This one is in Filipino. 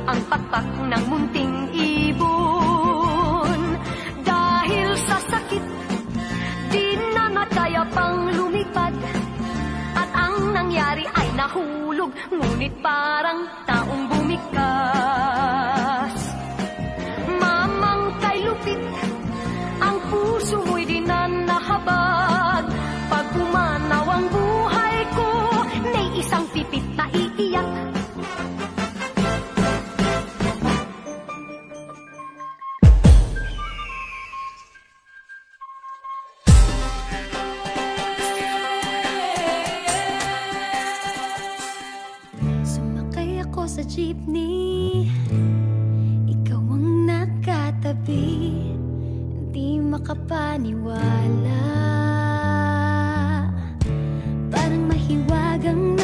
ang pakpak ng munting ibon. Dahil sa sakit, di namatay pang lumipad. At ang nangyari ay nahulog, ngunit parang taong bumikas. Mamang kay lupit, ang puso mo'y di na nahabag. Pag pumanaw ang buhay ko, may isang pipit na iiyak. Sumakay ako sa jeepney, ikaw ang nakatabi. Di makapaniwala, parang mahiwagang